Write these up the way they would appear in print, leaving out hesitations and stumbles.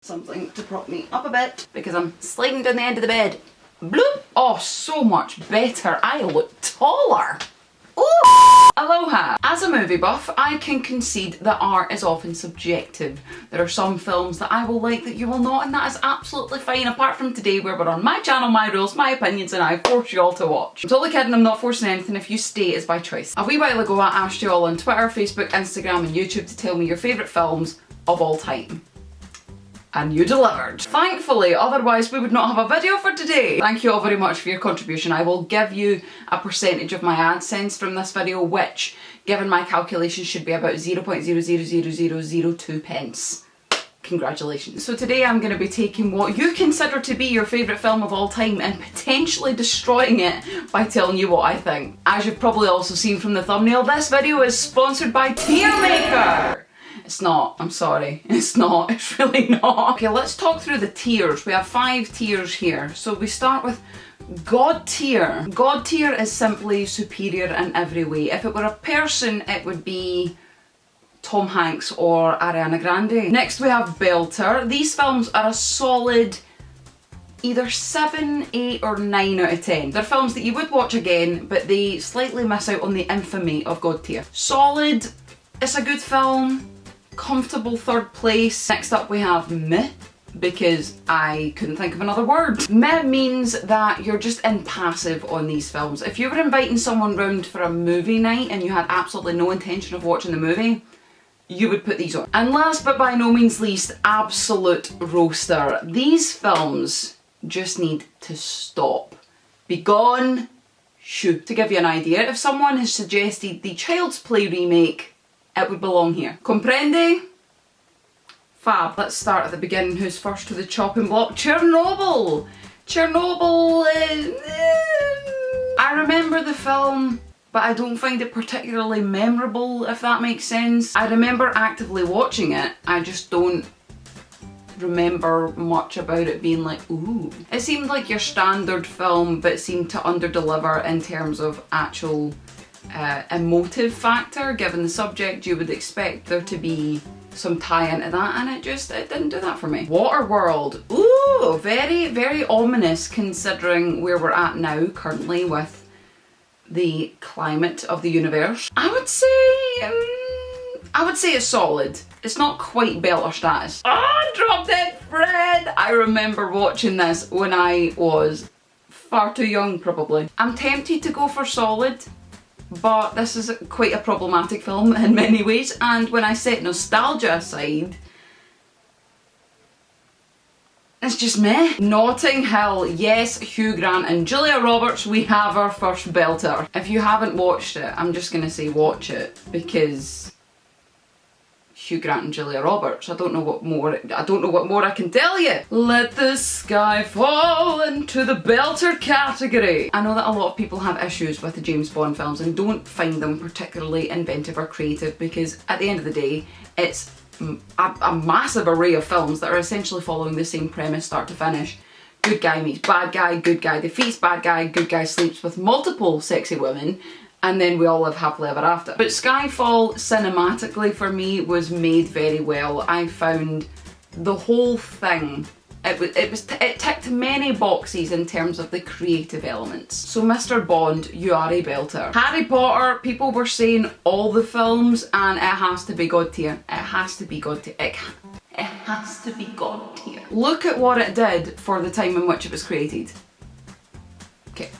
something to prop me up a bit because I'm sliding down the end of the bed. Bloop! Oh, so much better. I look taller. Ooh. Aloha! As a movie buff, I can concede that art is often subjective. There are some films that I will like that you will not, and that is absolutely fine, apart from today where we're on my channel, my rules, my opinions, and I force you all to watch. I'm totally kidding, I'm not forcing anything. If you stay, it's by choice. A wee while ago I asked you all on Twitter, Facebook, Instagram and YouTube to tell me your favourite films of all time. And you delivered. Thankfully, otherwise we would not have a video for today. Thank you all very much for your contribution. I will give you a percentage of my AdSense from this video, which, given my calculations, should be about 0.0000002 pence. Congratulations. So today I'm going to be taking what you consider to be your favourite film of all time and potentially destroying it by telling you what I think. As you've probably also seen from the thumbnail, this video is sponsored by Tearmaker. It's not, I'm sorry, it's not, it's really not. Okay, let's talk through the tiers. We have 5 tiers here. So we start with God tier. God tier is simply superior in every way. If it were a person, it would be Tom Hanks or Ariana Grande. Next we have Belter. These films are a solid either 7, 8 or 9 out of 10. They're films that you would watch again, but they slightly miss out on the infamy of God tier. Solid, it's a good film. Comfortable third place. Next up we have meh, because I couldn't think of another word. Meh means that you're just impassive on these films. If you were inviting someone round for a movie night and you had absolutely no intention of watching the movie, you would put these on. And last but by no means least, absolute roaster. These films just need to stop. Be gone. Shoo. To give you an idea, if someone has suggested the Child's Play remake, it would belong here. Comprende? Fab. Let's start at the beginning. Who's first to the chopping block? Chernobyl! Chernobyl I remember the film, but I don't find it particularly memorable, if that makes sense. I remember actively watching it, I just don't remember much about it being like, ooh. It seemed like your standard film, but seemed to underdeliver in terms of actual emotive factor. Given the subject, you would expect there to be some tie into that, and it didn't do that for me. Waterworld, ooh, very, very ominous considering where we're at now currently with the climate of the universe. I would say it's solid. It's not quite Belter status. Ah, Drop Dead Fred! I remember watching this when I was far too young, probably. I'm tempted to go for solid, but this is quite a problematic film in many ways, and when I set nostalgia aside, it's just meh. Notting Hill, yes, Hugh Grant and Julia Roberts, we have our first belter. If you haven't watched it, I'm just gonna say watch it, because Hugh Grant and Julia Roberts, I don't know what more I can tell you. Let the sky fall into the belter category. I know that a lot of people have issues with the James Bond films and don't find them particularly inventive or creative, because at the end of the day, it's a massive array of films that are essentially following the same premise start to finish. Good guy meets bad guy, good guy defeats bad guy, good guy sleeps with multiple sexy women, and then we all live happily ever after. But Skyfall, cinematically for me, was made very well. I found the whole thing, it ticked many boxes in terms of the creative elements. So Mr. Bond, you are a belter. Harry Potter, people were saying all the films, and it has to be God tier. It has to be God tier. It has to be God tier. Look at what it did for the time in which it was created.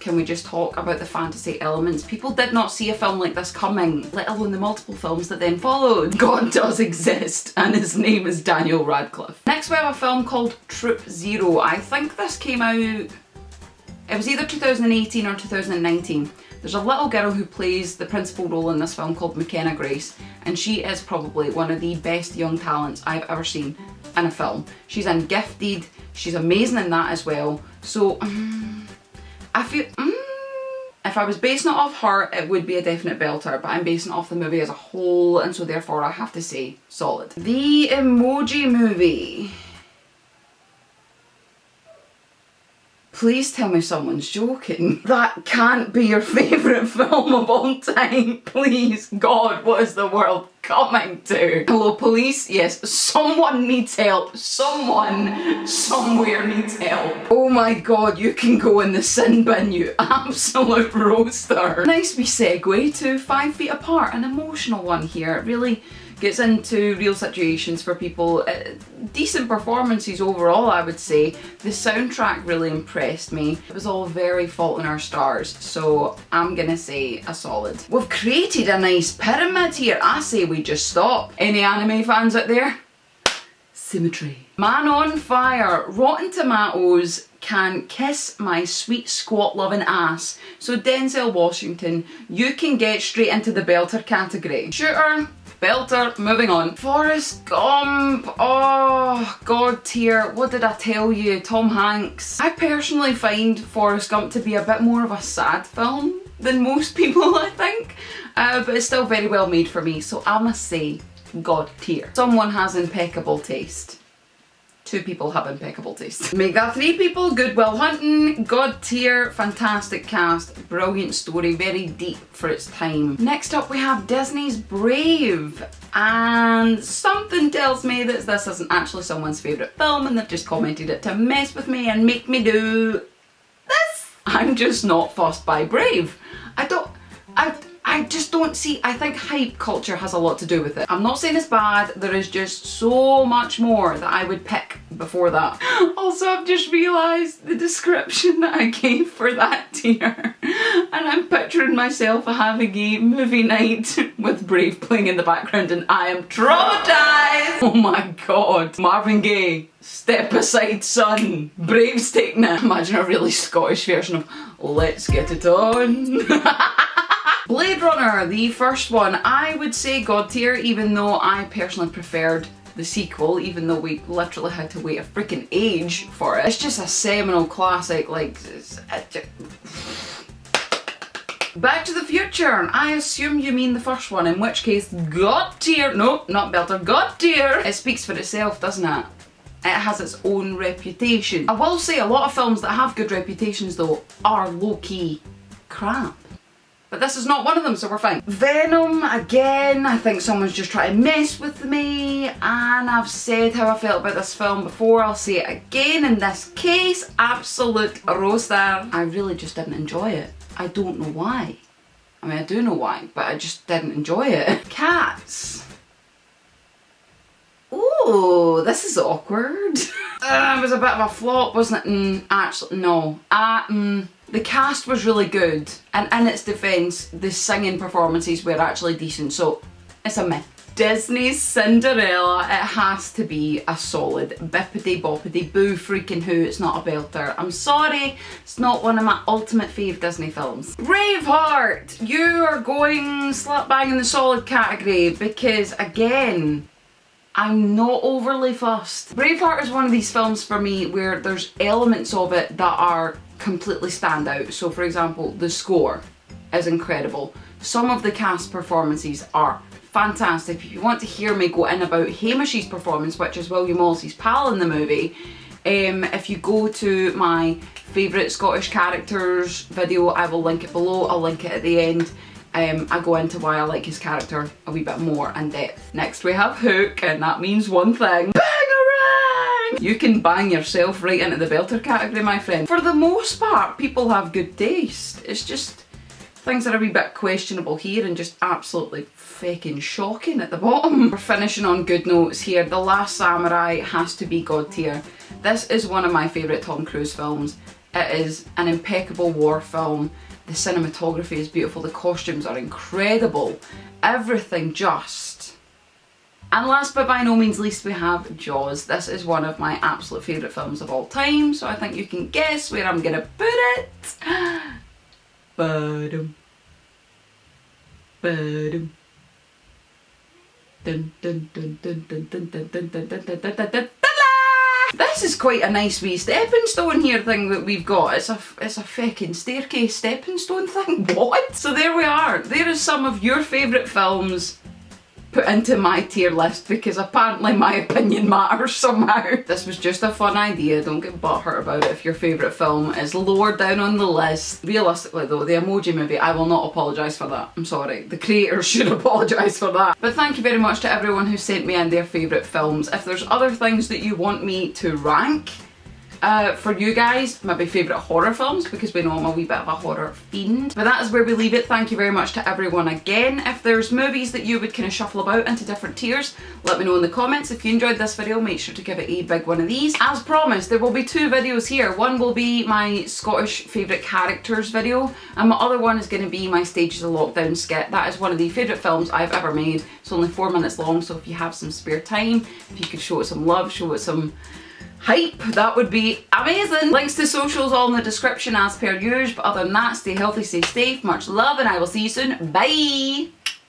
Can we just talk about the fantasy elements? People did not see a film like this coming, let alone the multiple films that then followed. God does exist, and his name is Daniel Radcliffe. Next we have a film called Troop Zero. I think this came out, it was either 2018 or 2019. There's a little girl who plays the principal role in this film called McKenna Grace, and she is probably one of the best young talents I've ever seen in a film. She's in Gifted, she's amazing in that as well. So, I feel, if I was basing it off her, it would be a definite belter, but I'm basing it off the movie as a whole, and so therefore I have to say solid. The Emoji Movie. Please tell me someone's joking. That can't be your favourite film of all time. Please, God, what is the world coming to? Hello, police? Yes, someone needs help. Someone, somewhere needs help. Oh my God, you can go in the sin bin, you absolute roaster. Nice wee segue to 5 Feet Apart, an emotional one here. It really gets into real situations for people. Decent performances overall, I would say. The soundtrack really impressed me. It was all very Fault in Our Stars, so I'm gonna say a solid. We've created a nice pyramid here. I say we just stop. Any anime fans out there? Symmetry. Man on Fire. Rotten Tomatoes can kiss my sweet squat loving ass. So Denzel Washington, you can get straight into the belter category. Shooter, belter, moving on. Forrest Gump, oh, God tier, what did I tell you? Tom Hanks. I personally find Forrest Gump to be a bit more of a sad film than most people, I think. But it's still very well made for me, so I must say, God tier. Someone has impeccable taste. 2 people have impeccable taste. Make that 3 people. Good Will Hunting, God tier, fantastic cast, brilliant story, very deep for its time. Next up we have Disney's Brave, and something tells me that this isn't actually someone's favourite film and they've just commented it to mess with me and make me do this. I'm just not fussed by Brave. I just don't see, I think hype culture has a lot to do with it. I'm not saying it's bad, there is just so much more that I would pick before that. Also, I've just realised the description that I gave for that tier. And I'm picturing myself having a movie night with Brave playing in the background and I am traumatised! Oh my God. Marvin Gaye, Step Aside Son, Brave's taking it. Imagine a really Scottish version of Let's Get It On. Blade Runner, the first one, I would say God tier, even though I personally preferred the sequel, even though we literally had to wait a freaking age for it. It's just a seminal classic, like... Back to the Future, I assume you mean the first one, in which case God tier, no, not belter, God tier. It speaks for itself, doesn't it? It has its own reputation. I will say a lot of films that have good reputations though are low-key crap. But this is not one of them, so we're fine. Venom, again, I think someone's just trying to mess with me, and I've said how I felt about this film before, I'll say it again in this case, absolute roaster. I really just didn't enjoy it. I don't know why. I mean, I do know why, but I just didn't enjoy it. Cats. Ooh, this is awkward. It was a bit of a flop, wasn't it? Actually, no. The cast was really good, and in its defence, the singing performances were actually decent, so it's a myth. Disney's Cinderella, it has to be a solid. Bippity boppity boo freaking who, it's not a belter. I'm sorry, it's not one of my ultimate fave Disney films. Braveheart, you are going slap bang in the solid category because, again, I'm not overly fussed. Braveheart is one of these films for me where there's elements of it that are completely stand out. So for example, the score is incredible. Some of the cast performances are fantastic. If you want to hear me go in about Hamish's performance, which is William Wallace's pal in the movie, if you go to my favourite Scottish characters video, I will link it below, I'll link it at the end. I go into why I like his character a wee bit more in depth. Next we have Hook, and that means one thing. Bangarang! You can bang yourself right into the belter category, my friend. For the most part, people have good taste. It's just things are a wee bit questionable here and just absolutely fucking shocking at the bottom. We're finishing on good notes here. The Last Samurai has to be God tier. This is one of my favourite Tom Cruise films. It is an impeccable war film. The cinematography is beautiful, the costumes are incredible, everything just. And last but by no means least we have Jaws. This is one of my absolute favourite films of all time, so I think you can guess where I'm gonna put it. Ba-dum. Ba-dum. Dun dun dun dun dun dun dun dun dun dun dun dun dun. This is quite a nice wee stepping stone here thing that we've got. It's a feckin' staircase stepping stone thing. What? So there we are. There is some of your favourite films put put into my tier list because apparently my opinion matters somehow. This was just a fun idea, don't get butthurt about it if your favourite film is lower down on the list. Realistically though, the Emoji Movie, I will not apologise for that. I'm sorry, the creators should apologise for that. But thank you very much to everyone who sent me in their favourite films. If there's other things that you want me to rank, for you guys, maybe favourite horror films, because we know I'm a wee bit of a horror fiend. But that is where we leave it. Thank you very much to everyone again. If there's movies that you would kind of shuffle about into different tiers, let me know in the comments. If you enjoyed this video, make sure to give it a big one of these. As promised, there will be 2 videos here. One will be my Scottish favourite characters video, and my other one is going to be my Stages of Lockdown skit. That is one of the favourite films I've ever made. It's only 4 minutes long, so if you have some spare time, if you could show it some love, show it some hype, that would be amazing. Links to socials all in the description as per usual, but other than that, stay healthy, stay safe, much love, and I will see you soon. Bye!